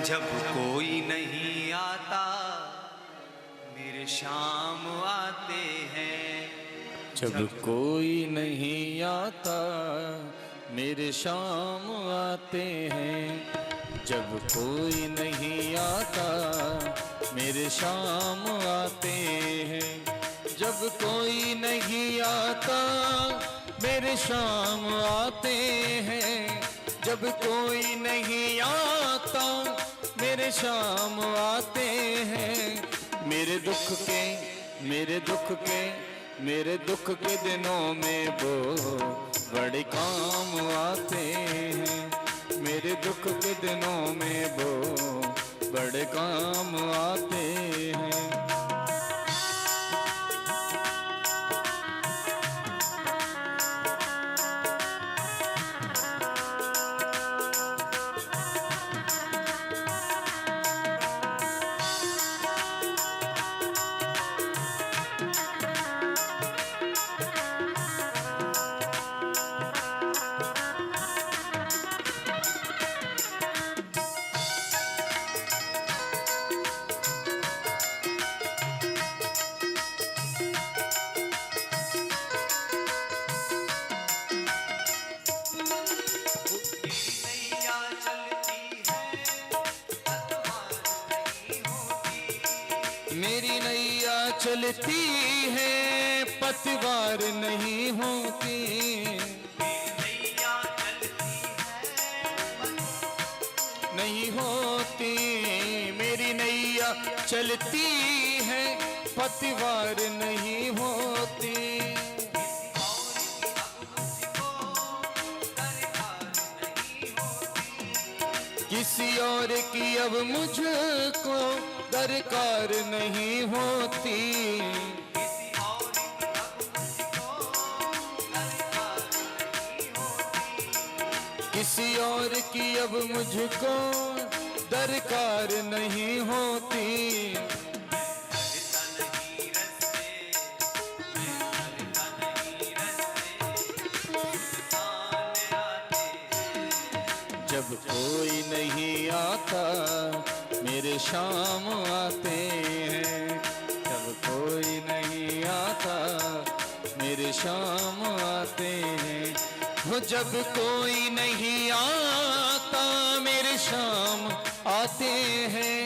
जब कोई नहीं आता मेरे शाम आते हैं। जब कोई नहीं आता मेरे शाम आते हैं। जब कोई नहीं आता मेरे शाम आते हैं। जब कोई नहीं आता मेरे शाम आते हैं। जब कोई नहीं आता मेरे शाम आते हैं। मेरे दुख के दिनों में वो बड़े काम आते हैं। मेरे दुख के दिनों में वो बड़े काम आते हैं। मेरी नैया चलती है पतवार नहीं होती। नहीं होती मेरी नैया चलती है पतवार नहीं होती। किसी और की अब मुझको दरकार नहीं होती। किसी और की अब मुझको दरकार नहीं होती। जब कोई नहीं आता मेरे शाम आते हैं। जब कोई नहीं आता मेरे शाम आते हैं। वो जब कोई नहीं आता मेरे शाम आते हैं।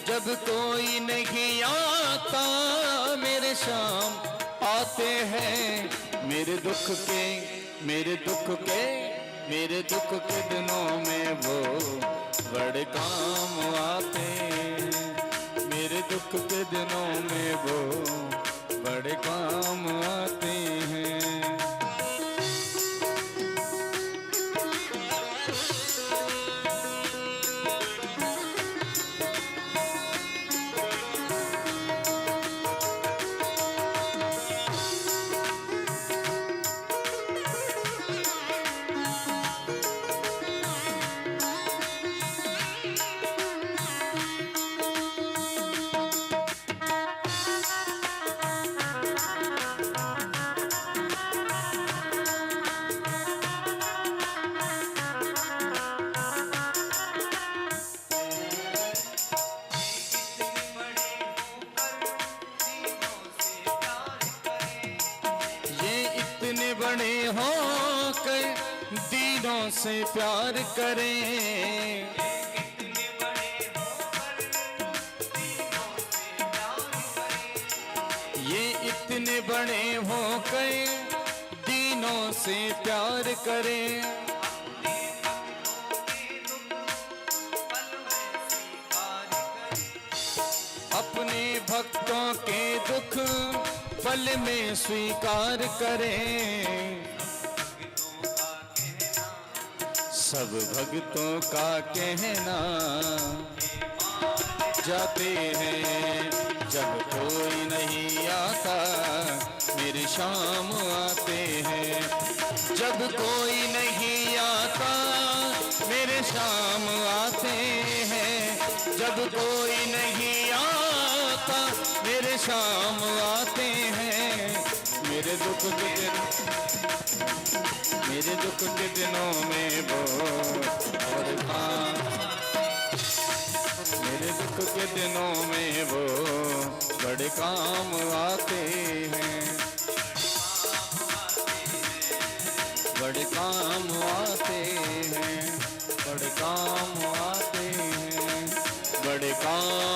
जब कोई नहीं आता मेरे शाम आते हैं। मेरे दुख के दिनों में वो बड़े काम आते हैं। मेरे दुख के दिनों में वो बड़े काम आते हैं। बड़े होकर दीनों से प्यार करें। ये इतने बड़े होकर दीनों से प्यार करें। अपने भक्तों के दुख पल में स्वीकार करें। सब भक्तों का कहना जाते हैं। जब कोई नहीं आता मेरे शाम आते हैं। जब कोई नहीं आता मेरे शाम आते हैं। जब कोई नहीं आता मेरे शाम आते हैं। मेरे दुख के दिनों में वो और मेरे दुख के दिनों में वो बड़े काम आते हैं, बड़े काम आते हैं, बड़े काम आते हैं, बड़े काम